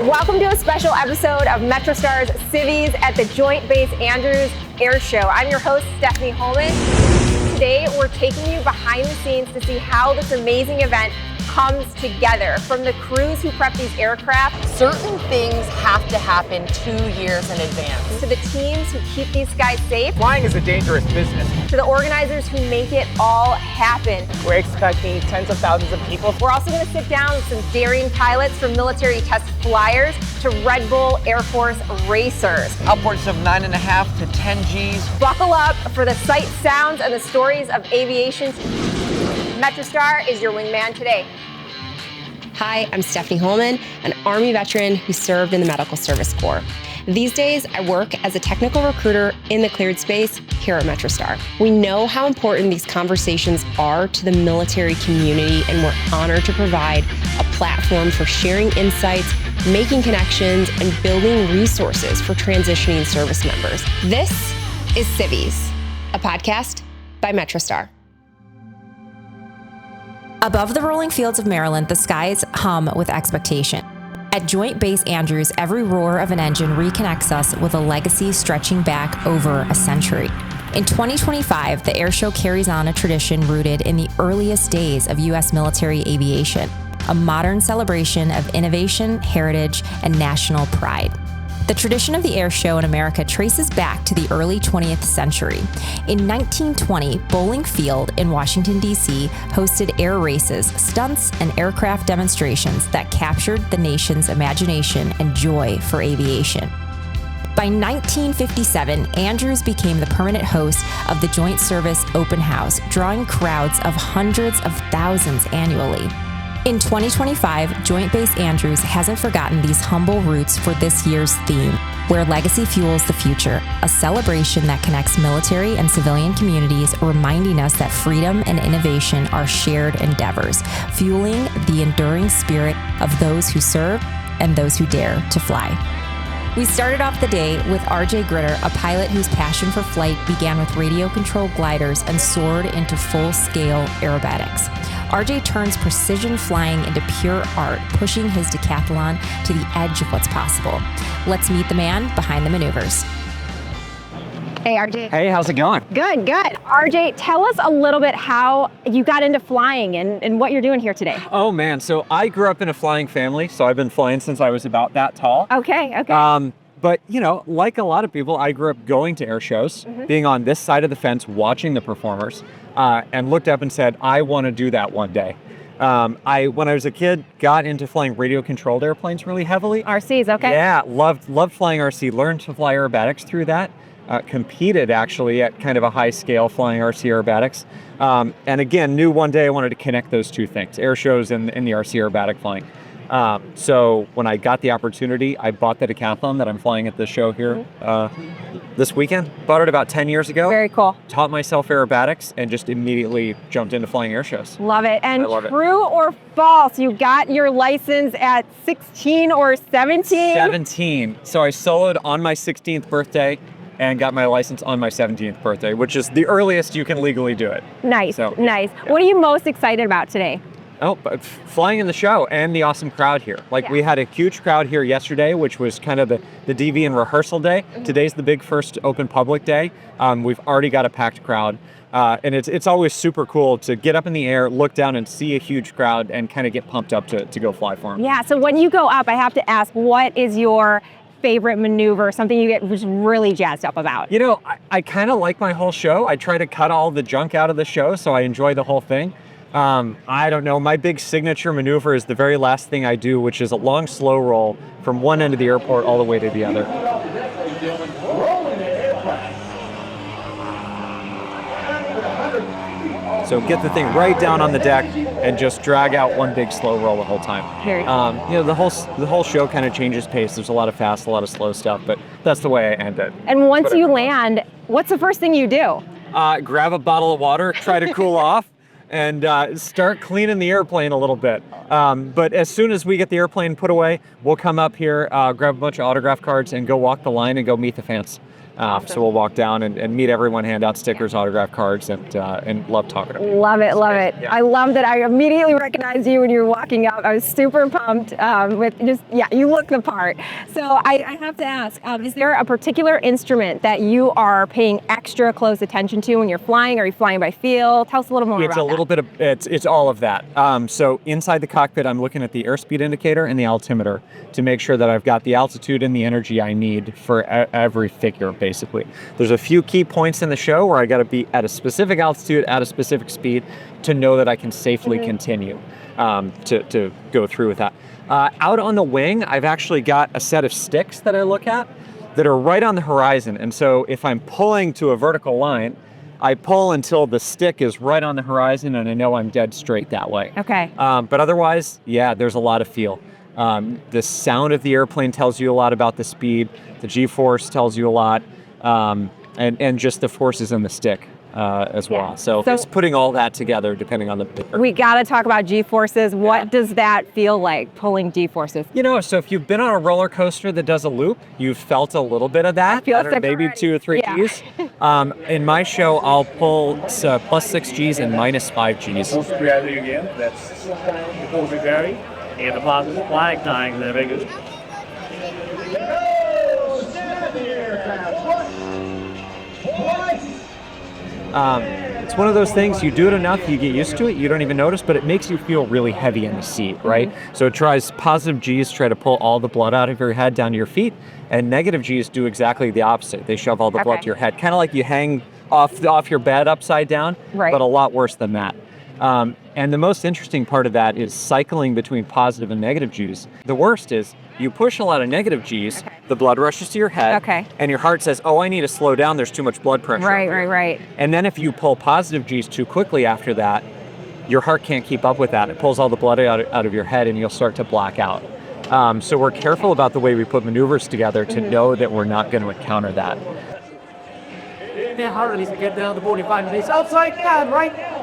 Welcome to a special episode of MetroStar's Civies at the Joint Base Andrews Air Show. I'm your host, Stephanie Holman. Today, we're taking you behind the scenes to see how this amazing event comes together. From the crews who prep these aircraft, certain things have to happen 2 years in advance, to the teams who keep these skies safe. Flying is a dangerous business. To the organizers who make it all happen. We're expecting tens of thousands of people. We're also going to sit down with some daring pilots, from military test flyers to Red Bull Air Force racers. Upwards of 9.5 to 10 Gs. Buckle up for the sights, sounds, and the stories of aviation. MetroStar is your wingman today. Hi, I'm Stephanie Holman, an Army veteran who served in the Medical Service Corps. These days, I work as a technical recruiter in the cleared space here at MetroStar. We know how important these conversations are to the military community, and we're honored to provide a platform for sharing insights, making connections, and building resources for transitioning service members. This is Civies, a podcast by MetroStar. Above the rolling fields of Maryland, the skies hum with expectation. At Joint Base Andrews, every roar of an engine reconnects us with a legacy stretching back over a century. In 2025, the air show carries on a tradition rooted in the earliest days of U.S. military aviation, a modern celebration of innovation, heritage, and national pride. The tradition of the air show in America traces back to the early 20th century. In 1920, Bowling Field in Washington, D.C. hosted air races, stunts, and aircraft demonstrations that captured the nation's imagination and joy for aviation. By 1957, Andrews became the permanent host of the Joint Service Open House, drawing crowds of hundreds of thousands annually. In 2025, Joint Base Andrews hasn't forgotten these humble roots for this year's theme, Where Legacy Fuels the Future, a celebration that connects military and civilian communities, reminding us that freedom and innovation are shared endeavors, fueling the enduring spirit of those who serve and those who dare to fly. We started off the day with RJ Gritter, a pilot whose passion for flight began with radio-controlled gliders and soared into full-scale aerobatics. RJ turns precision flying into pure art, pushing his decathlon to the edge of what's possible. Let's meet the man behind the maneuvers. Hey, RJ. Hey, how's it going? Good, good. RJ, tell us a little bit how you got into flying and what you're doing here today. Oh man, so I grew up in a flying family, so I've been flying since I was about that tall. Okay, okay. But you know, like a lot of people, I grew up going to air shows, being on this side of the fence, watching the performers, and looked up and said, I want to do that one day. When I was a kid, got into flying radio-controlled airplanes really heavily. RCs, okay. Yeah, loved flying RC, learned to fly aerobatics through that. Competed actually at kind of a high scale flying RC aerobatics. And again, knew one day I wanted to connect those two things, air shows and the RC aerobatic flying. So when I got the opportunity, I bought the decathlon that I'm flying at this show here this weekend. Bought it about 10 years ago. Very cool. Taught myself aerobatics and just immediately jumped into flying air shows. Love it. And I love it. True or false, you got your license at 16 or 17? 17. So I soloed on my 16th birthday and got my license on my 17th birthday, which is the earliest you can legally do it. Nice, So, nice. yeah. What are you most excited about today? Oh, but flying in the show and the awesome crowd here. Like we had a huge crowd here yesterday, which was kind of the DV and rehearsal day. Today's the big first open public day. We've already got a packed crowd. And it's always super cool to get up in the air, look down and see a huge crowd and kind of get pumped up to go fly for them. Yeah, so when you go up, I have to ask, what is your favorite maneuver, something you get just really jazzed up about? You know, I kind of like my whole show. I try to cut all the junk out of the show, so I enjoy the whole thing. I don't know, my big signature maneuver is the very last thing I do, which is a long slow roll from one end of the airport all the way to the other. So get the thing right down on the deck and just drag out one big slow roll the whole time. Very cool. You know, the whole show kind of changes pace. There's a lot of fast, a lot of slow stuff, but that's the way I end it. And once you land, what's the first thing you do? Grab a bottle of water, try to cool off, and start cleaning the airplane a little bit. But as soon as we get the airplane put away, we'll come up here, grab a bunch of autograph cards, and go walk the line and go meet the fans. So we'll walk down and meet everyone, hand out stickers, autograph cards, and love talking to people. Love it, love it. Yeah. I love that I immediately recognized you when you were walking up. I was super pumped you look the part. So I have to ask, is there a particular instrument that you are paying extra close attention to when you're flying? Are you flying by feel? Tell us a little more about that. It's a little bit of, it's all of that. So inside the cockpit, I'm looking at the airspeed indicator and the altimeter to make sure that I've got the altitude and the energy I need for every figure, basically. There's a few key points in the show where I got to be at a specific altitude, at a specific speed to know that I can safely continue to go through with that. Out on the wing, I've actually got a set of sticks that I look at that are right on the horizon. And so if I'm pulling to a vertical line, I pull until the stick is right on the horizon and I know I'm dead straight that way. Okay. But otherwise, yeah, there's a lot of feel. The sound of the airplane tells you a lot about the speed. The G-force tells you a lot. And just the forces in the stick as well. So it's putting all that together depending on the picture. We got to talk about G-forces. What does that feel like, pulling G-forces? So if you've been on a roller coaster that does a loop, you've felt a little bit of that. I don't know, maybe 2 or 3 Gs. In my show, I'll pull plus 6 Gs and minus 5 Gs. Most gravity again, that's the positive gravity, and the positive flag tying the biggest. It's one of those things, you do it enough, you get used to it, you don't even notice, but it makes you feel really heavy in the seat, right? So it tries positive Gs, try to pull all the blood out of your head down to your feet, and negative Gs do exactly the opposite. They shove all the blood to your head, kind of like you hang off your bed upside down, but a lot worse than that. And the most interesting part of that is cycling between positive and negative Gs. The worst is you push a lot of negative Gs, the blood rushes to your head, and your heart says, oh, I need to slow down, there's too much blood pressure. Right. And then if you pull positive Gs too quickly after that, your heart can't keep up with that. It pulls all the blood out of your head and you'll start to black out. So we're careful about the way we put maneuvers together to know that we're not going to encounter that. They're hardly to get down to 45 degrees outside down right now.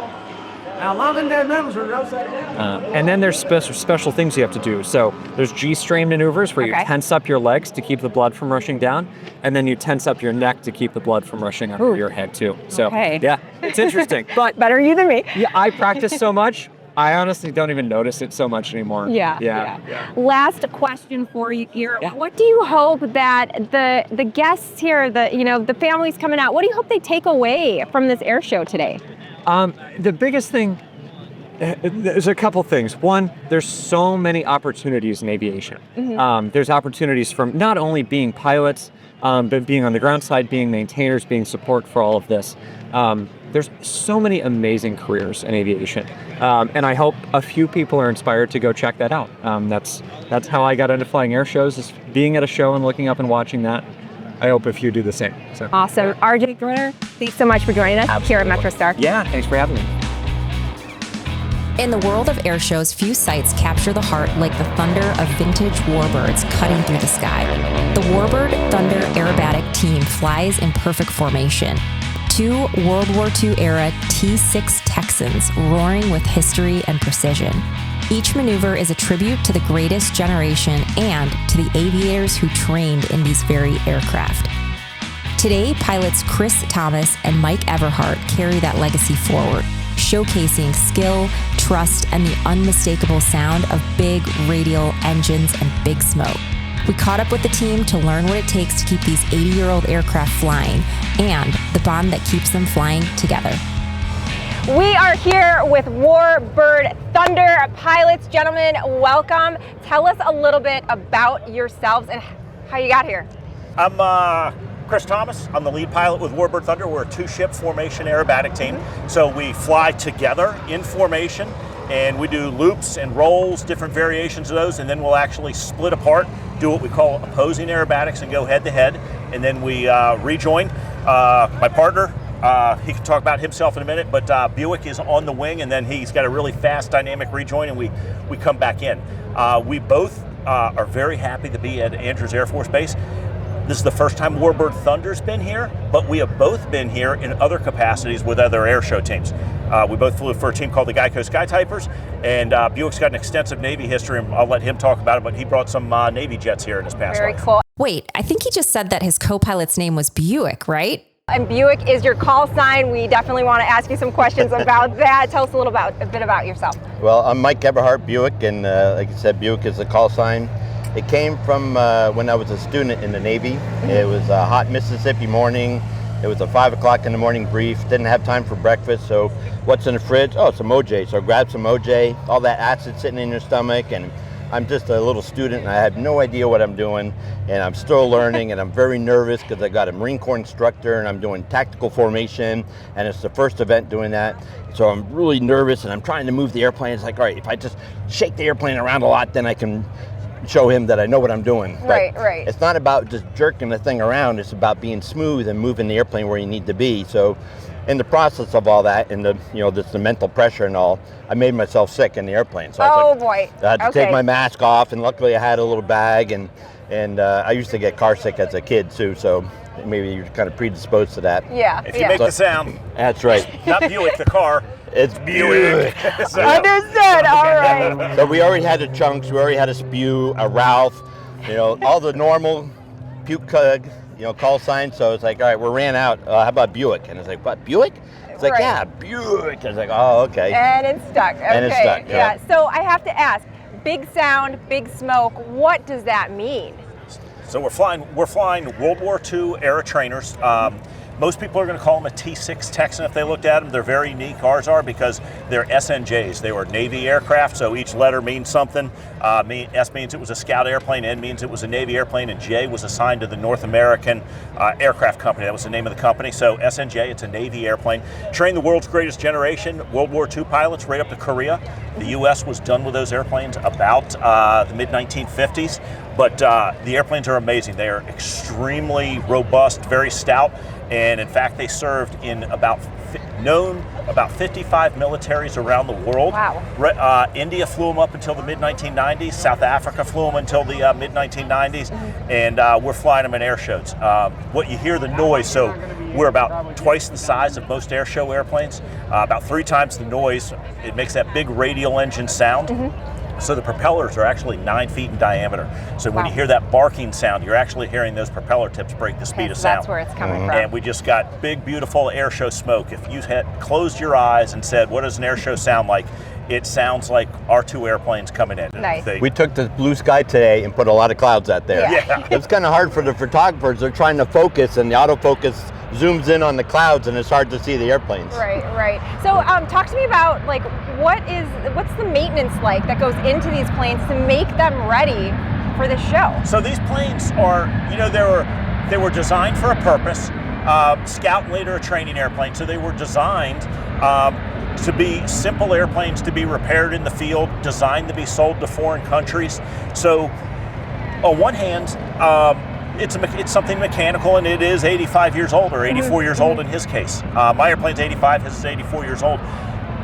Now, long in their nose are outside down. And then there's special things you have to do. So there's G-strain maneuvers where you tense up your legs to keep the blood from rushing down, and then you tense up your neck to keep the blood from rushing under your head too. So yeah, it's interesting. But better you than me. Yeah, I practice so much, I honestly don't even notice it so much anymore. Yeah. Last question for you here. Yeah. What do you hope that the guests here, the families coming out, what do you hope they take away from this air show today? The biggest thing, there's a couple things. One, there's so many opportunities in aviation. There's opportunities from not only being pilots, but being on the ground side, being maintainers, being support for all of this. There's so many amazing careers in aviation. And I hope a few people are inspired to go check that out. That's how I got into flying air shows, is being at a show and looking up and watching that. I hope a few do the same. So. Awesome. RJ Gritter, thanks so much for joining us here at MetroStar. Yeah, thanks for having me. In the world of air shows, few sights capture the heart like the thunder of vintage Warbirds cutting through the sky. The Warbird Thunder aerobatic team flies in perfect formation. 2 World War II era T-6 Texans roaring with history and precision. Each maneuver is a tribute to the greatest generation and to the aviators who trained in these very aircraft. Today, pilots Chris Thomas and Mike Everhart carry that legacy forward, showcasing skill, trust, and the unmistakable sound of big radial engines and big smoke. We caught up with the team to learn what it takes to keep these 80-year-old aircraft flying and the bond that keeps them flying together. We are here with Warbird Thunder pilots. Gentlemen, welcome. Tell us a little bit about yourselves and how you got here. I'm Chris Thomas. I'm the lead pilot with Warbird Thunder. We're a 2-ship formation aerobatic team. So we fly together in formation, and we do loops and rolls, different variations of those, and then we'll actually split apart, do what we call opposing aerobatics and go head-to-head, and then we rejoin. My partner, he can talk about himself in a minute, but Buick is on the wing, and then he's got a really fast dynamic rejoin, and we come back in. We both are very happy to be at Andrews Air Force Base. This is the first time Warbird Thunder's been here, but we have both been here in other capacities with other air show teams. We both flew for a team called the Geico Skytypers, and Buick's got an extensive Navy history, and I'll let him talk about it, but he brought some Navy jets here in his past Very life. cool. Wait, I think he just said that his co-pilot's name was Buick, right? And Buick is your call sign. We definitely want to ask you some questions about that. Tell us a bit about yourself. Well, I'm Mike Eberhardt Buick, and like I said, Buick is the call sign. It came from when I was a student in the Navy. It was a hot Mississippi morning. It was a 5 o'clock in the morning brief. Didn't have time for breakfast, so what's in the fridge? Oh, some OJ. So I grabbed some OJ, all that acid sitting in your stomach, and I'm just a little student, and I have no idea what I'm doing, and I'm still learning, and I'm very nervous because I got a Marine Corps instructor, and I'm doing tactical formation, and it's the first event doing that. So I'm really nervous, and I'm trying to move the airplane. It's like, all right, if I just shake the airplane around a lot, then I can show him that I know what I'm doing. Right, but right. It's not about just jerking the thing around. It's about being smooth and moving the airplane where you need to be. So in the process of all that, and the mental pressure and all, I made myself sick in the airplane. So Boy. I had to take my mask off, and luckily I had a little bag, and I used to get car sick as a kid too, so maybe you're kind of predisposed to that. Yeah. If you make the sound. That's right. Not Buick, the car. It's Buick. So, Understood. All right. So we already had a Chunks, we already had a Spew, a Ralph, all the normal puke call signs. So it's like, all right, we ran out. How about Buick? And it's like, what, Buick? It's like, yeah, Buick. I was like, oh, okay. And it's stuck. Okay. And it's stuck. Yeah. So I have to ask, big sound, big smoke, what does that mean? So we're flying World War II era trainers. Most people are going to call them a T6 Texan if they looked at them. They're very unique. Ours are because they're SNJs. They were Navy aircraft, so each letter means something. S means it was a scout airplane, N means it was a Navy airplane, and J was assigned to the North American Aircraft Company. That was the name of the company. So SNJ, it's a Navy airplane. Trained the world's greatest generation, World War II pilots right up to Korea. The U.S. was done with those airplanes about the mid-1950s. But the airplanes are amazing. They are extremely robust, very stout, and in fact, they served in about 55 militaries around the world. Wow. India flew them up until the mid-1990s. South Africa flew them until the mid-1990s, and we're flying them in air shows. What you hear the noise, so we're about twice the size of most air show airplanes, about 3 times the noise. It makes that big radial engine sound. So the propellers are actually 9 feet in diameter. So when you hear that barking sound, you're actually hearing those propeller tips break the speed of sound. That's where it's coming from. And we just got big, beautiful air show smoke. If you had closed your eyes and said, what does an air show sound like? It sounds like our 2 airplanes coming in. Nice. We took the blue sky today and put a lot of clouds out there. Yeah. It's kind of hard for the photographers. They're trying to focus, and the autofocus zooms in on the clouds, and it's hard to see the airplanes. Right. So talk to me about what's the maintenance like that goes into these planes to make them ready for the show? So these planes are, they were designed for a purpose. Scout and later a training airplane. So they were designed to be simple airplanes to be repaired in the field, designed to be sold to foreign countries. So on one hand, it's something mechanical, and it is 85 years old or 84 years old in his case. My airplane's 85, his is 84 years old.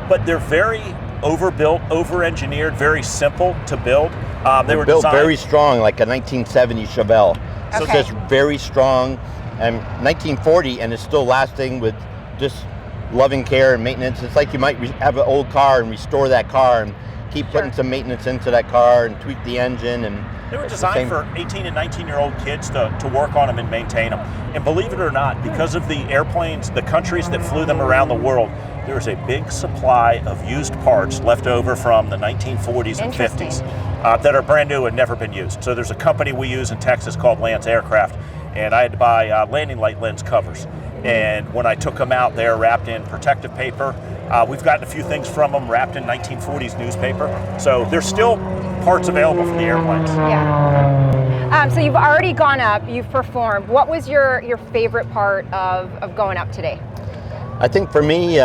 But they're very overbuilt, over-engineered, very simple to build. They were built designed very strong, like a 1970 Chevelle. So Okay. just very strong, and 1940, and it's still lasting with just loving care and maintenance. It's like you might have an old car and restore that car and keep putting some maintenance into that car and tweak the engine. And they were designed for 18 and 19-year-old kids to work on them and maintain them. And believe it or not, because of the airplanes, the countries that flew them around the world, there is a big supply of used parts left over from the 1940s and 50s that are brand new and never been used. So there's a company we use in Texas called Lance Aircraft, and I had to buy landing light lens covers. And when I took them out, they're wrapped in protective paper. We've gotten a few things from them wrapped in 1940s newspaper. So there's still parts available for the airplanes. Yeah. So you've already gone up, you've performed. What was your favorite part of going up today? I think for me,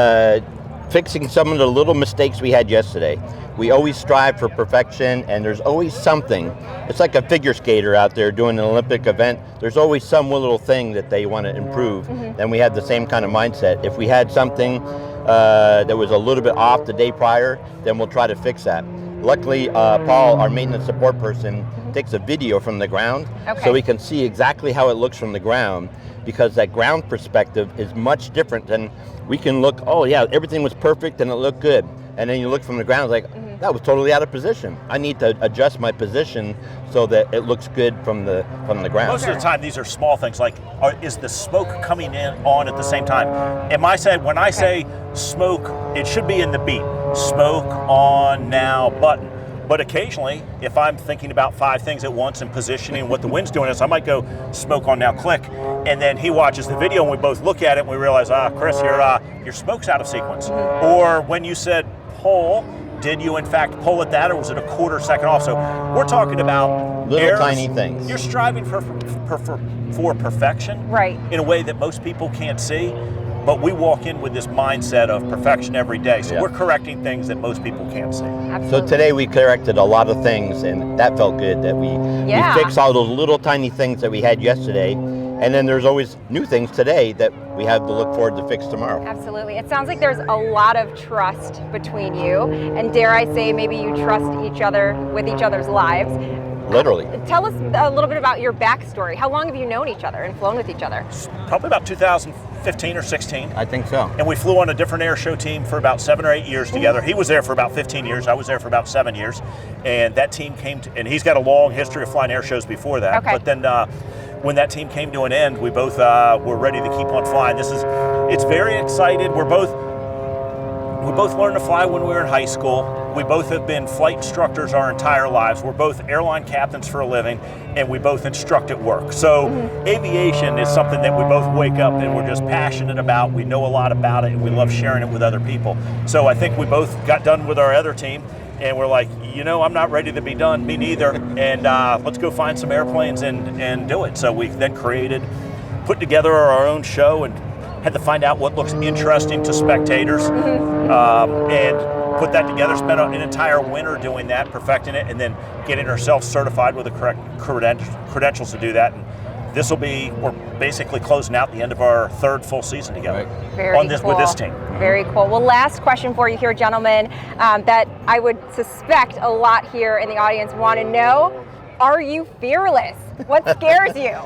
fixing some of the little mistakes we had yesterday. We always strive for perfection, and there's always something. It's like a figure skater out there doing an Olympic event. There's always some little thing that they want to improve, and we have the same kind of mindset. If we had something that was a little bit off the day prior, then we'll try to fix that. Luckily, Paul, our maintenance support person, takes a video from the ground, so we can see exactly how it looks from the ground, because that ground perspective is much different than we can look, oh yeah, everything was perfect and it looked good. And then you look from the ground, it's like, that was totally out of position. I need to adjust my position so that it looks good from the ground. Most of the time, these are small things like, is the smoke coming in on at the same time? When I say smoke, it should be in the beat. Smoke on now button. But occasionally, if I'm thinking about 5 things at once and positioning what the wind's doing is, I might go smoke on now click, and then he watches the video and we both look at it and we realize, Chris, your smoke's out of sequence. Or when you said pull, did you in fact pull at that, or was it a quarter second off? So we're talking about little tiny things. You're striving for perfection, right, in a way that most people can't see. But we walk in with this mindset of perfection every day. So we're correcting things that most people can't see. Absolutely. So today we corrected a lot of things, and that felt good that we fixed all those little tiny things that we had yesterday. And then there's always new things today that we have to look forward to fix tomorrow. Absolutely. It sounds like there's a lot of trust between you, and dare I say, maybe you trust each other with each other's lives. Literally. Tell us a little bit about your backstory. How long have you known each other and flown with each other? Probably about 2015 or 16. I think so. And we flew on a different air show team for about 7 or 8 years together. He was there for about 15 years. I was there for about 7 years. And that team came to, and he's got a long history of flying air shows before that. Okay. But then when that team came to an end, we both were ready to keep on flying. It's very excited. We both learned to fly when we were in high school. We both have been flight instructors our entire lives. We're both airline captains for a living, and we both instruct at work. So aviation is something that we both wake up and we're just passionate about. We know a lot about it, and we love sharing it with other people. So I think we both got done with our other team, and we're like, I'm not ready to be done, me neither, and let's go find some airplanes and do it. So we then put together our own show, and had to find out what looks interesting to spectators, and put that together, spent an entire winter doing that, perfecting it, and then getting ourselves certified with the correct credentials to do that. And we're basically closing out the end of our 3rd full season together with this team. Very cool. Well, last question for you here, gentlemen, that I would suspect a lot here in the audience want to know: are you fearless? What scares you?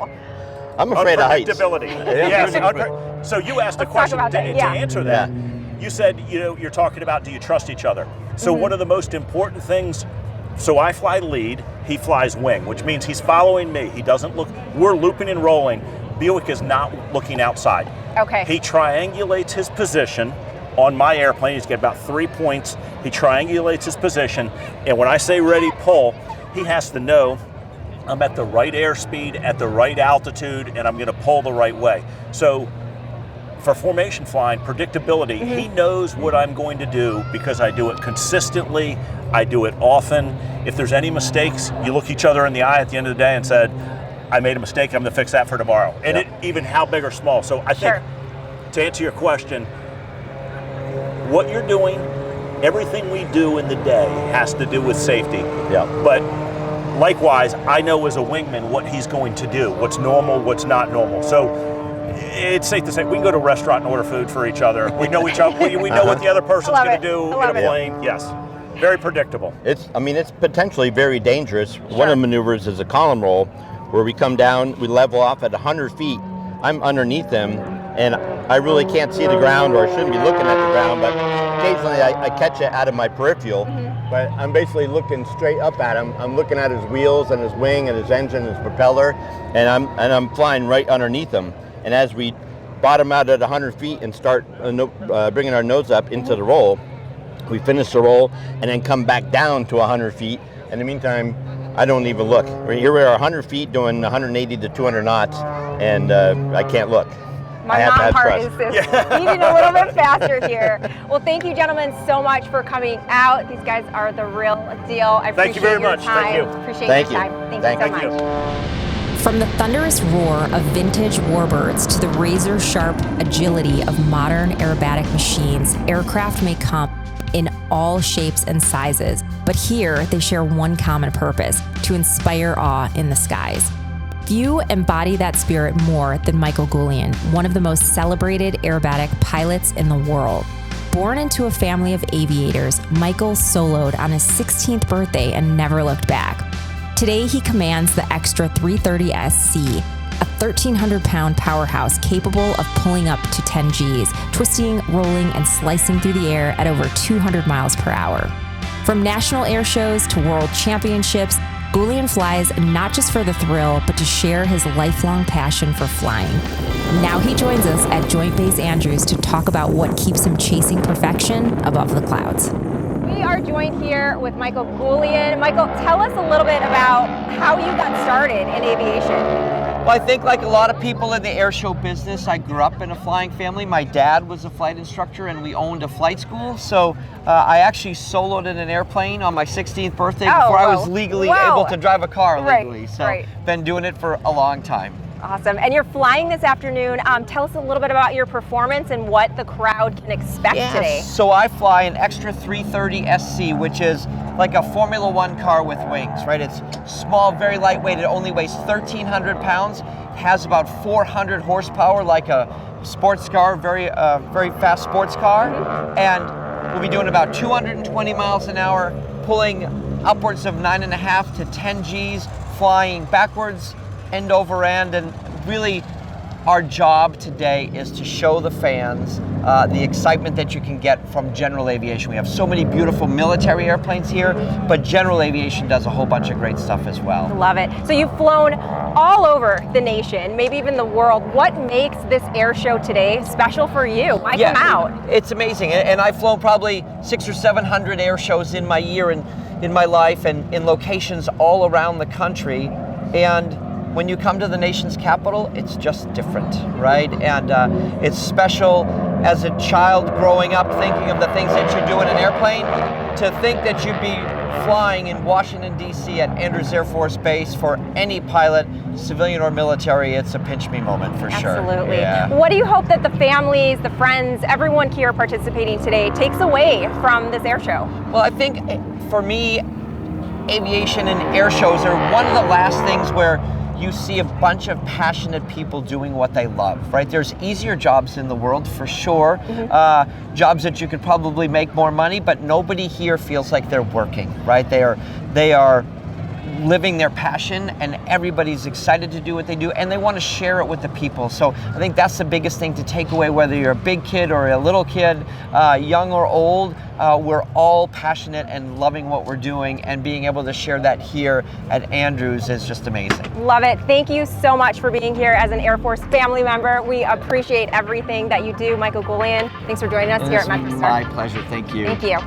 I'm afraid of heights. Unpredictability. Yes. So you asked a question to answer that. Yeah. You said, you're talking about, do you trust each other? So one of the most important things, so I fly lead, he flies wing, which means he's following me. He doesn't look, we're looping and rolling. Buick is not looking outside. Okay. He triangulates his position on my airplane. He's got about 3 points. He triangulates his position, and when I say ready, pull, he has to know I'm at the right airspeed, at the right altitude, and I'm gonna pull the right way. So for formation flying, predictability, he knows what I'm going to do because I do it consistently, I do it often. If there's any mistakes, you look each other in the eye at the end of the day and said, I made a mistake, I'm gonna fix that for tomorrow. And even how big or small. So I think, to answer your question, what you're doing, everything we do in the day has to do with safety. Yeah. But likewise, I know as a wingman what he's going to do, what's normal, what's not normal. So it's safe to say we can go to a restaurant and order food for each other. We know each other. We know what the other person's going to do in a plane. Yes, very predictable. It's potentially very dangerous. One of the maneuvers is a column roll, where we come down, we level off at 100 feet. I'm underneath them, and I really can't see the ground, or I shouldn't be looking at the ground, but occasionally I catch it out of my peripheral. But I'm basically looking straight up at him. I'm looking at his wheels and his wing and his engine and his propeller, and I'm flying right underneath him. And as we bottom out at 100 feet and start bringing our nose up into the roll, we finish the roll and then come back down to 100 feet. In the meantime, I don't even look. Here we are 100 feet doing 180 to 200 knots, and I can't look. My mom heart is beating a little bit faster here. Well, thank you, gentlemen, so much for coming out. These guys are the real deal. I appreciate your time. Thank you. Appreciate your time. Thank you so much. From the thunderous roar of vintage Warbirds to the razor-sharp agility of modern aerobatic machines, aircraft may come in all shapes and sizes, but here they share one common purpose: to inspire awe in the skies. Few embody that spirit more than Michael Goulian, one of the most celebrated aerobatic pilots in the world. Born into a family of aviators, Michael soloed on his 16th birthday and never looked back. Today, he commands the Extra 330SC, a 1,300-pound powerhouse capable of pulling up to 10 Gs, twisting, rolling, and slicing through the air at over 200 miles per hour. From national air shows to world championships, Goulian flies not just for the thrill, but to share his lifelong passion for flying. Now he joins us at Joint Base Andrews to talk about what keeps him chasing perfection above the clouds. We are joined here with Michael Goulian. Michael, tell us a little bit about how you got started in aviation. Well, I think like a lot of people in the air show business, I grew up in a flying family. My dad was a flight instructor and we owned a flight school. So I actually soloed in an airplane on my 16th birthday before I was legally able to drive a car legally. So been doing it for a long time. Awesome. And you're flying this afternoon. Tell us a little bit about your performance and what the crowd can expect today. So I fly an Extra 330SC, which is like a Formula One car with wings, right? It's small, very lightweight. It only weighs 1,300 pounds, has about 400 horsepower, like a sports car, very fast sports car. And we'll be doing about 220 miles an hour, pulling upwards of 9.5 to 10 Gs, flying backwards, end over end, and really our job today is to show the fans the excitement that you can get from general aviation. We have so many beautiful military airplanes here, but general aviation does a whole bunch of great stuff as well. Love it. So you've flown all over the nation, maybe even the world. What makes this air show today special for you? Why come out? It's amazing, and I've flown probably 600 or 700 air shows in my year and in my life, and in locations all around the country. And when you come to the nation's capital, it's just different, right? And it's special as a child growing up thinking of the things that you do in an airplane, to think that you'd be flying in Washington, D.C. at Andrews Air Force Base for any pilot, civilian or military. It's a pinch me moment for sure. Absolutely. Yeah. What do you hope that the families, the friends, everyone here participating today takes away from this air show? Well, I think for me, aviation and air shows are one of the last things where you see a bunch of passionate people doing what they love, right? There's easier jobs in the world for sure, jobs that you could probably make more money, but nobody here feels like they're working, right? They are living their passion, and everybody's excited to do what they do, and they want to share it with the people. So I think that's the biggest thing to take away, whether you're a big kid or a little kid, young or old. We're all passionate and loving what we're doing, and being able to share that here at Andrews is just amazing. Love it. Thank you so much for being here as an Air Force family member. We appreciate everything that you do. Michael Goulian, thanks for joining us here at MetroStar. My pleasure. Thank you. Thank you.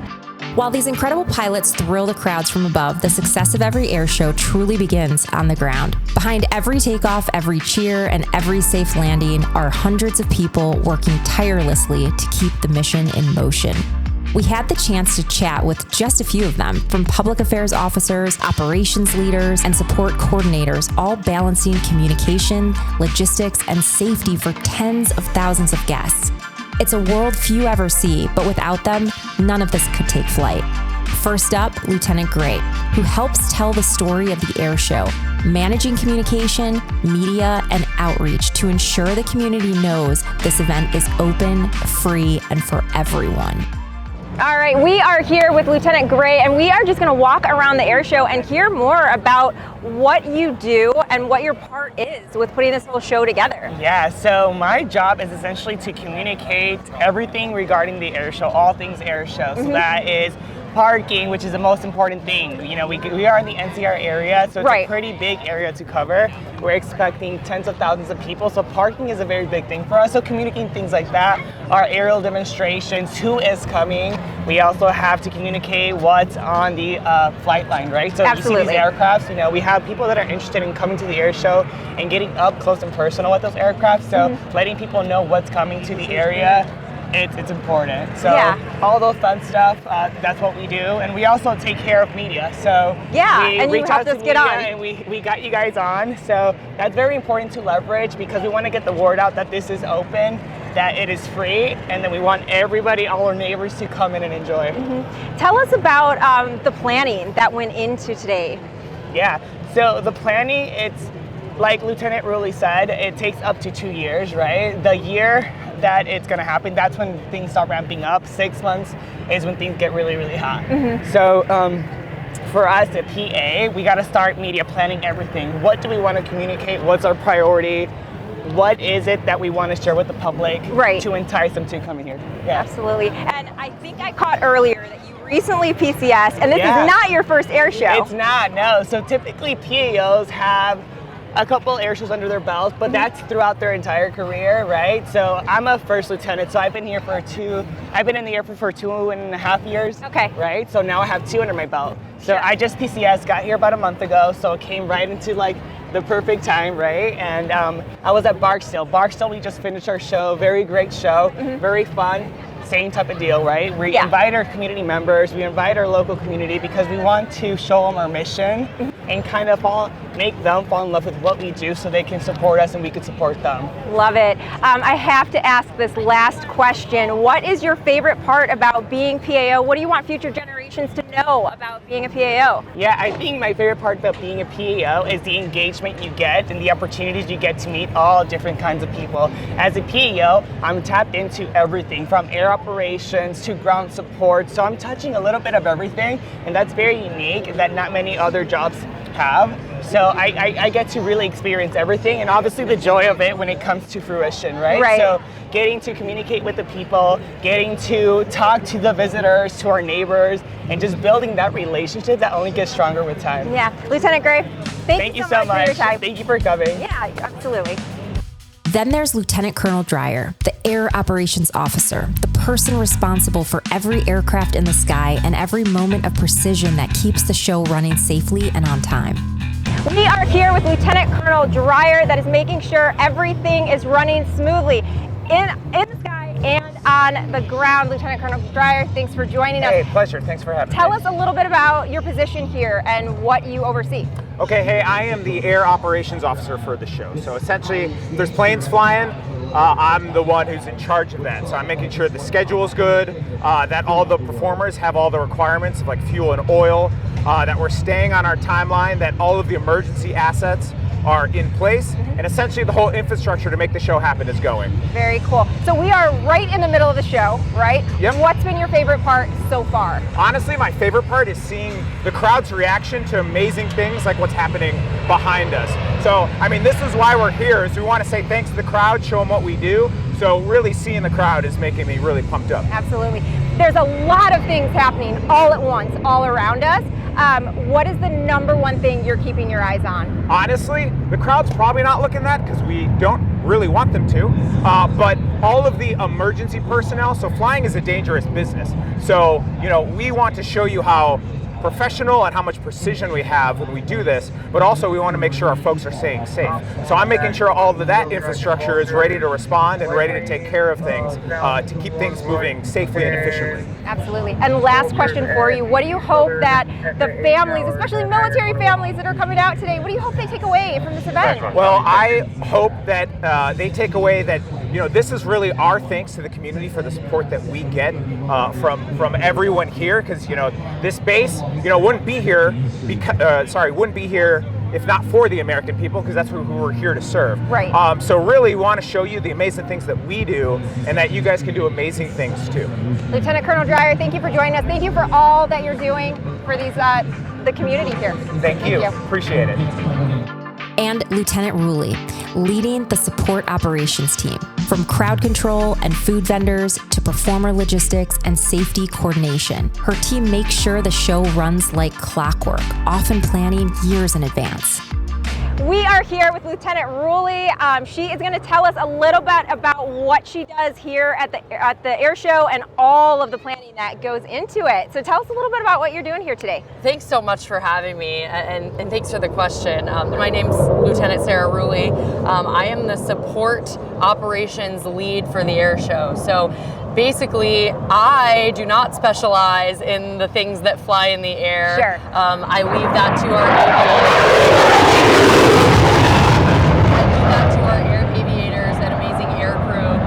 While these incredible pilots thrill the crowds from above, the success of every air show truly begins on the ground. Behind every takeoff, every cheer, and every safe landing are hundreds of people working tirelessly to keep the mission in motion. We had the chance to chat with just a few of them, from public affairs officers, operations leaders, and support coordinators, all balancing communication, logistics, and safety for tens of thousands of guests. It's a world few ever see, but without them, none of this could take flight. First up, Lieutenant Gray, who helps tell the story of the air show, managing communication, media, and outreach to ensure the community knows this event is open, free, and for everyone. All right, we are here with Lieutenant Gray, and we are just going to walk around the air show and hear more about what you do and what your part is with putting this whole show together. Yeah, so my job is essentially to communicate everything regarding the air show, all things air show. So that is parking, which is the most important thing. You know, we are in the NCR area, so it's a pretty big area to cover. We're expecting tens of thousands of people, so parking is a very big thing for us. So communicating things like that, our aerial demonstrations, who is coming. We also have to communicate what's on the flight line, right? So you see these aircrafts, you know, we have people that are interested in coming to the air show and getting up close and personal with those aircraft. So letting people know what's coming to the area, it's important. So all those fun stuff, that's what we do. And we also take care of media. So and you helped us get on. And we got you guys on. So that's very important to leverage, because we want to get the word out that this is open, that it is free, and then we want everybody, all our neighbors, to come in and enjoy. Tell us about the planning that went into today. Yeah, so the planning, like Lieutenant Ruley said, it takes up to 2 years, right? The year that it's going to happen, that's when things start ramping up. 6 months is when things get really, really hot. So for us at PA, we got to start media planning everything. What do we want to communicate? What's our priority? What is it that we want to share with the public to entice them to come in here? Yeah. Absolutely. And I think I caught earlier that you recently PCS, and this is not your first air show. It's not, no. So typically PAOs have a couple air shows under their belt, but that's throughout their entire career, right? So I'm a first lieutenant, so I've been here I've been in the Air Force for 2.5 years. Okay. Right? So now I have 2 under my belt. So I just PCS, got here about a month ago, so it came right into like the perfect time, right? And I was at Barksdale. Barksdale, we just finished our show, very great show, very fun. Same type of deal, right? We invite our community members, we invite our local community because we want to show them our mission and kind of make them fall in love with what we do so they can support us and we can support them. Love it. I have to ask this last question. What is your favorite part about being PAO? What do you want future generations to know about being a PAO? Yeah, I think my favorite part about being a PAO is the engagement you get and the opportunities you get to meet all different kinds of people. As a PAO, I'm tapped into everything from air operations to ground support, so I'm touching a little bit of everything, and that's very unique that not many other jobs have. So I get to really experience everything, and obviously the joy of it when it comes to fruition, right? So getting to communicate with the people, getting to talk to the visitors, to our neighbors, and just building that relationship that only gets stronger with time. Yeah, Lieutenant Gray, thank you so much for your time. Thank you for coming. Yeah, absolutely. Then there's Lieutenant Colonel Dreyer, the Air Operations Officer, the person responsible for every aircraft in the sky and every moment of precision that keeps the show running safely and on time. We are here with Lieutenant Colonel Dreyer that is making sure everything is running smoothly in the sky and on the ground. Lieutenant Colonel Dreyer, thanks for joining us. Hey, pleasure. Thanks for having me. Tell us a little bit about your position here and what you oversee. Okay, hey, I am the Air Operations Officer for the show. So essentially, if there's planes flying, I'm the one who's in charge of that. So I'm making sure the schedule's good, that all the performers have all the requirements of like fuel and oil, that we're staying on our timeline, that all of the emergency assets are in place, and essentially the whole infrastructure to make the show happen is going. Very cool. So we are right in the middle of the show, right? Yep. What's been your favorite part so far? Honestly, my favorite part is seeing the crowd's reaction to amazing things like what's happening behind us. So, I mean, this is why we're here, is we want to say thanks to the crowd, show them what we do. So really seeing the crowd is making me really pumped up. Absolutely. There's a lot of things happening all at once, all around us. What is the number one thing you're keeping your eyes on? Honestly, the crowd's probably not looking at that because we don't really want them to, but all of the emergency personnel, so flying is a dangerous business. So, you know, we want to show you how professional and how much precision we have when we do this, but also we want to make sure our folks are staying safe. So I'm making sure all of that infrastructure is ready to respond and ready to take care of things to keep things moving safely and efficiently. Absolutely. And last question for you, what do you hope that the families, especially military families that are coming out today, what do you hope they take away from this event? Well, I hope that they take away that, you know, this is really our thanks to the community for the support that we get from everyone here, because, you know, this base, you know, wouldn't be here if not for the American people, because that's who we're here to serve. Right. So really want to show you the amazing things that we do and that you guys can do amazing things too. Lieutenant Colonel Dreyer, thank you for joining us. Thank you for all that you're doing for these the community here. Thank you. Appreciate it. And Lieutenant Ruley, leading the support operations team, from crowd control and food vendors to performer logistics and safety coordination. Her team makes sure the show runs like clockwork, often planning years in advance. We are here with Lieutenant Ruley. She is going to tell us a little bit about what she does here at the air show and all of the planning that goes into it. So tell us a little bit about what you're doing here today. Thanks so much for having me, and thanks for the question. My name's Lieutenant Sarah Ruley. I am the support operations lead for the air show. So basically, I do not specialize in the things that fly in the air. Sure. I leave that to our aviators and amazing air crew,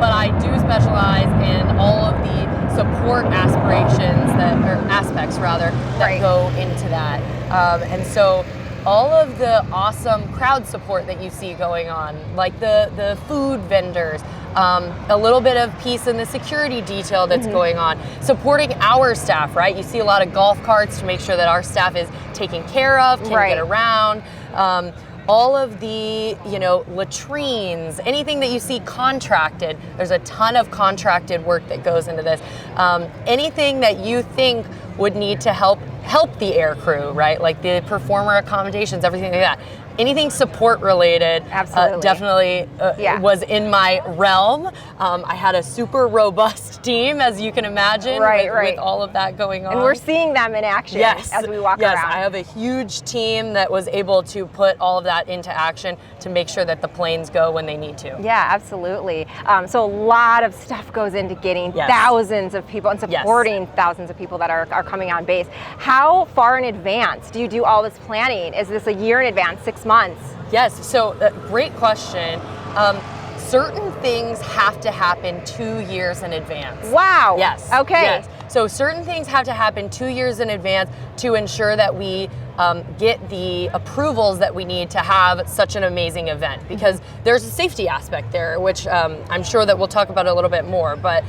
but I do specialize in all of the support aspects that go into that. And so all of the awesome crowd support that you see going on, like the food vendors, a little bit of piece in the security detail that's going on, supporting our staff, right? You see a lot of golf carts to make sure that our staff is taken care of, can get around. All of the, latrines, anything that you see contracted, there's a ton of contracted work that goes into this. Anything that you think would need to help the air crew, right? Like the performer accommodations, everything like that. Anything support related definitely was in my realm. I had a super robust team, as you can imagine, with all of that going on. And we're seeing them in action as we walk around. I have a huge team that was able to put all of that into action to make sure that the planes go when they need to. Yeah, absolutely. So a lot of stuff goes into getting thousands of people and supporting thousands of people that are coming on base. How far in advance do you do all this planning? Is this a year in advance, 6 months? Yes, so great question. Certain things have to happen 2 years in advance. Wow. Yes. Okay. Yes. So certain things have to happen 2 years in advance to ensure that we get the approvals that we need to have such an amazing event, because there's a safety aspect there, which I'm sure that we'll talk about a little bit more. But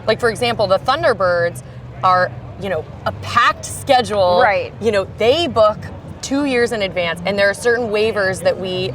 like, for example, the Thunderbirds are, a packed schedule. Right. They book 2 years in advance, and there are certain waivers that we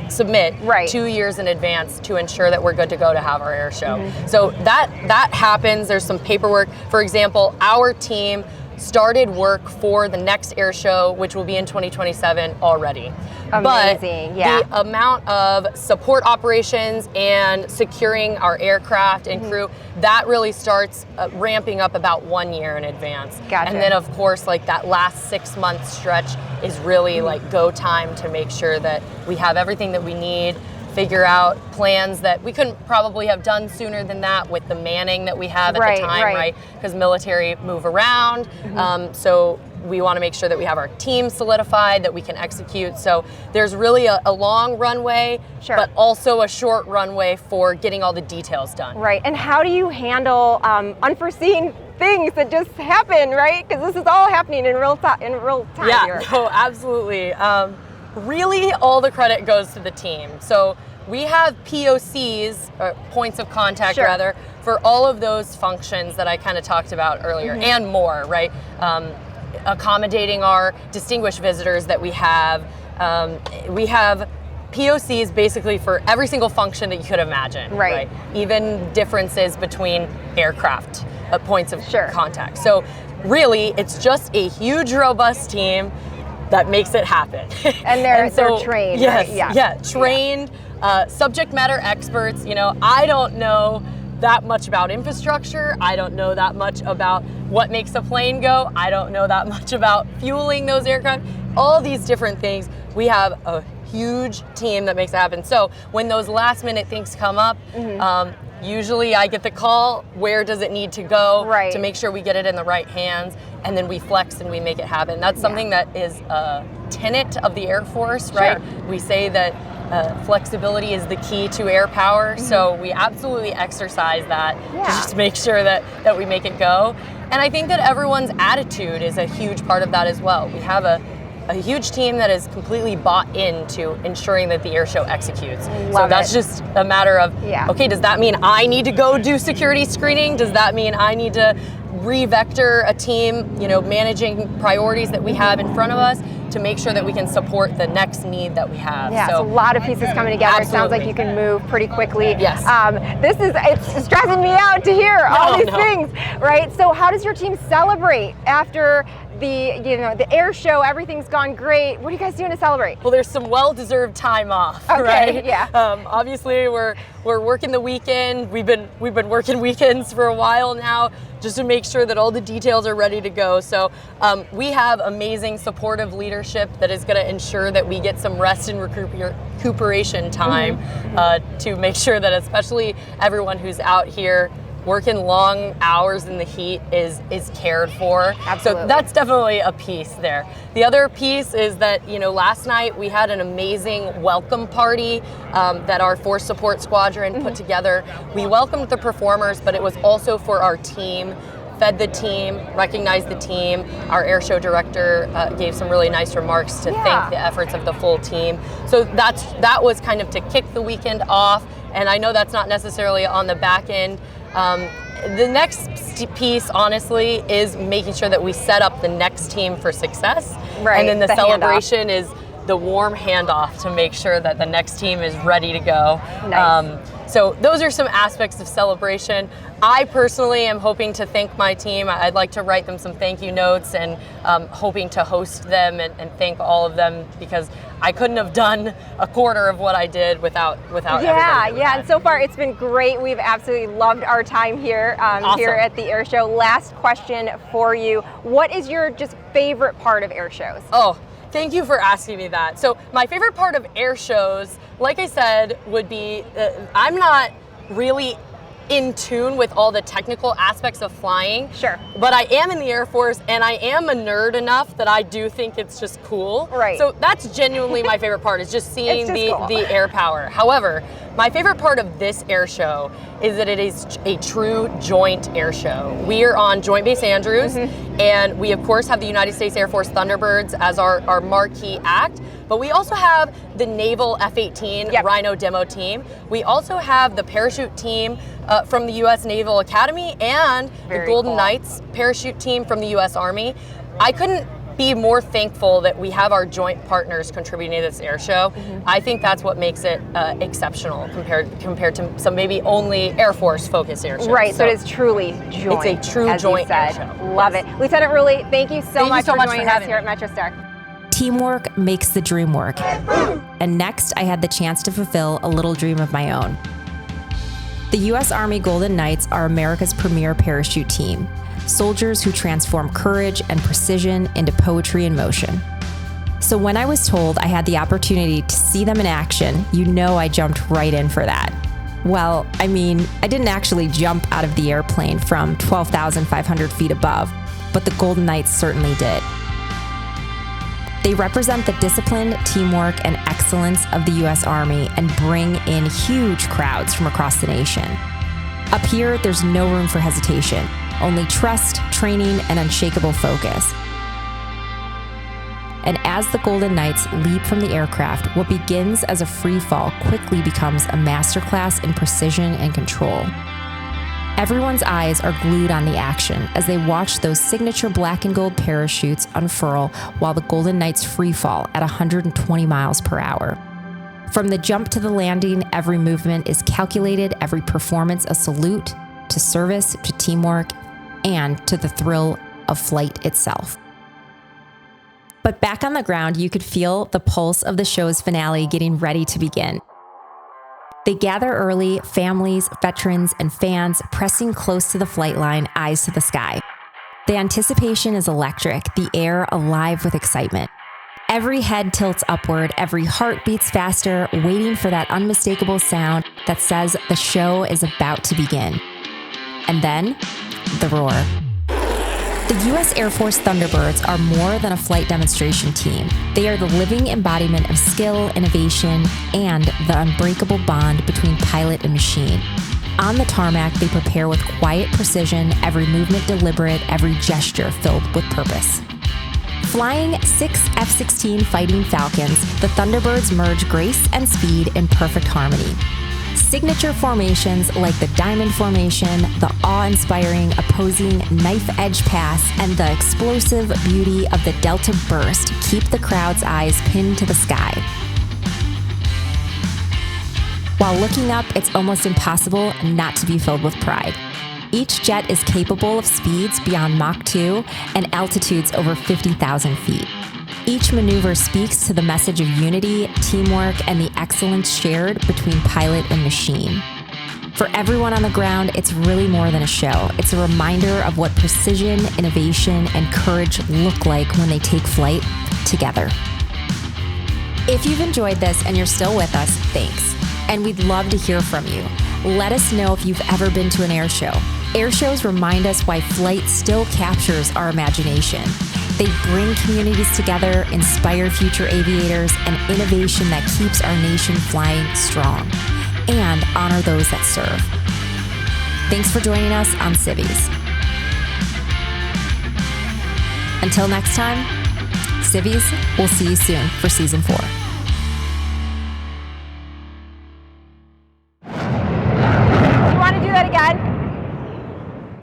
submit 2 years in advance to ensure that we're good to go to have our air show. So that happens. There's some paperwork. For example, our team started work for the next air show, which will be in 2027 already. Amazing, but the amount of support operations and securing our aircraft and crew, that really starts ramping up about 1 year in advance. Gotcha. And then of course, like that last 6 month stretch is really like go time to make sure that we have everything that we need, figure out plans that we couldn't probably have done sooner than that with the manning that we have at the time, right? Because military move around. So we want to make sure that we have our team solidified, that we can execute. So there's really a long runway, but also a short runway for getting all the details done. Right, and how do you handle unforeseen things that just happen, right? Because this is all happening in real time here. No, absolutely. Really, all the credit goes to the team. So we have POCs, or points of contact rather, for all of those functions that I kind of talked about earlier, and more, right? Accommodating our distinguished visitors that we have. We have POCs basically for every single function that you could imagine, right? Even differences between aircraft, points of contact. So really, it's just a huge, robust team that makes it happen. And they're trained, yes, right? Trained, subject matter experts. I don't know that much about infrastructure. I don't know that much about what makes a plane go. I don't know that much about fueling those aircraft. All these different things. We have a huge team that makes it happen. So when those last minute things come up, usually I get the call, where does it need to go to make sure we get it in the right hands, and then we flex and we make it happen. That's something that is a tenet of the Air Force, right? We say that flexibility is the key to air power, so we absolutely exercise that to just make sure that we make it go. And I think that everyone's attitude is a huge part of that as well. We have a huge team that is completely bought into ensuring that the air show executes. So that's just a matter of, okay, does that mean I need to go do security screening? Does that mean I need to re-vector a team, managing priorities that we have in front of us to make sure that we can support the next need that we have? Yeah, so a lot of pieces coming together. It sounds like you can move pretty quickly. Yes. It's stressing me out to hear all these things, right? So how does your team celebrate after the air show? Everything's gone great. What are you guys doing to celebrate? Well, there's some well-deserved time off, right? Yeah. Obviously, we're working the weekend. We've been working weekends for a while now, just to make sure that all the details are ready to go. So we have amazing supportive leadership that is going to ensure that we get some rest and recuperation time to make sure that especially everyone who's out here working long hours in the heat is cared for. Absolutely. So that's definitely a piece there. The other piece is that, last night we had an amazing welcome party that our Force Support Squadron put together. We welcomed the performers, but it was also for our team, fed the team, recognized the team. Our air show director gave some really nice remarks to thank the efforts of the full team. So that was kind of to kick the weekend off, and I know that's not necessarily on the back end. The next piece, honestly, is making sure that we set up the next team for success. Right, and then the the celebration is the warm handoff to make sure that the next team is ready to go. Nice. So those are some aspects of celebration. I personally am hoping to thank my team. I'd like to write them some thank you notes, and hoping to host them and thank all of them, because I couldn't have done a quarter of what I did without everybody. Yeah, and so far it's been great. We've absolutely loved our time here Awesome. here at the air show. Last question for you. What is your just favorite part of air shows? Oh, thank you for asking me that. So my favorite part of air shows, like I said, would be I'm not really in tune with all the technical aspects of flying. Sure. But I am in the Air Force, and I am a nerd enough that I do think it's just cool. Right. So that's genuinely my favorite part, is just seeing cool. the air power. However, my favorite part of this air show is that it is a true joint air show. We are on Joint Base Andrews, and we of course have the United States Air Force Thunderbirds as our marquee act, but we also have the Naval F-18 Rhino demo team. We also have the parachute team from the U.S. Naval Academy, and the Golden Knights parachute team from the U.S. Army. I couldn't be more thankful that we have our joint partners contributing to this air show. I think that's what makes it exceptional compared to some maybe only Air Force focused air shows. Right, so it is truly joint. It's a true as joint you air said. show. Love it. Lieutenant Rulli, thank you so much for joining us here at MetroStar. Teamwork makes the dream work. And next, I had the chance to fulfill a little dream of my own. The U.S. Army Golden Knights are America's premier parachute team, soldiers who transform courage and precision into poetry in motion. So when I was told I had the opportunity to see them in action, you know I jumped right in for that. Well, I mean, I didn't actually jump out of the airplane from 12,500 feet above, but the Golden Knights certainly did. They represent the discipline, teamwork, and excellence of the U.S. Army and bring in huge crowds from across the nation. Up here, there's no room for hesitation, only trust, training, and unshakable focus. And as the Golden Knights leap from the aircraft, what begins as a free fall quickly becomes a masterclass in precision and control. Everyone's eyes are glued on the action as they watch those signature black and gold parachutes unfurl while the Golden Knights free fall at 120 miles per hour. From the jump to the landing, every movement is calculated, every performance a salute to service, to teamwork, and to the thrill of flight itself. But back on the ground, you could feel the pulse of the show's finale getting ready to begin. They gather early, families, veterans, and fans pressing close to the flight line, eyes to the sky. The anticipation is electric, the air alive with excitement. Every head tilts upward, every heart beats faster, waiting for that unmistakable sound that says the show is about to begin. And then, the roar. The U.S. Air Force Thunderbirds are more than a flight demonstration team. They are the living embodiment of skill, innovation, and the unbreakable bond between pilot and machine. On the tarmac, they prepare with quiet precision, every movement deliberate, every gesture filled with purpose. Flying 6 F-16 Fighting Falcons, the Thunderbirds merge grace and speed in perfect harmony. Signature formations like the diamond formation, the awe-inspiring opposing knife-edge pass, and the explosive beauty of the Delta burst keep the crowd's eyes pinned to the sky. While looking up, it's almost impossible not to be filled with pride. Each jet is capable of speeds beyond Mach 2 and altitudes over 50,000 feet. Each maneuver speaks to the message of unity, teamwork, and the excellence shared between pilot and machine. For everyone on the ground, it's really more than a show. It's a reminder of what precision, innovation, and courage look like when they take flight together. If you've enjoyed this and you're still with us, thanks. And we'd love to hear from you. Let us know if you've ever been to an air show. Air shows remind us why flight still captures our imagination. They bring communities together, inspire future aviators, and innovation that keeps our nation flying strong, and honor those that serve. Thanks for joining us on Civies. Until next time, Civies, we'll see you soon for season 4.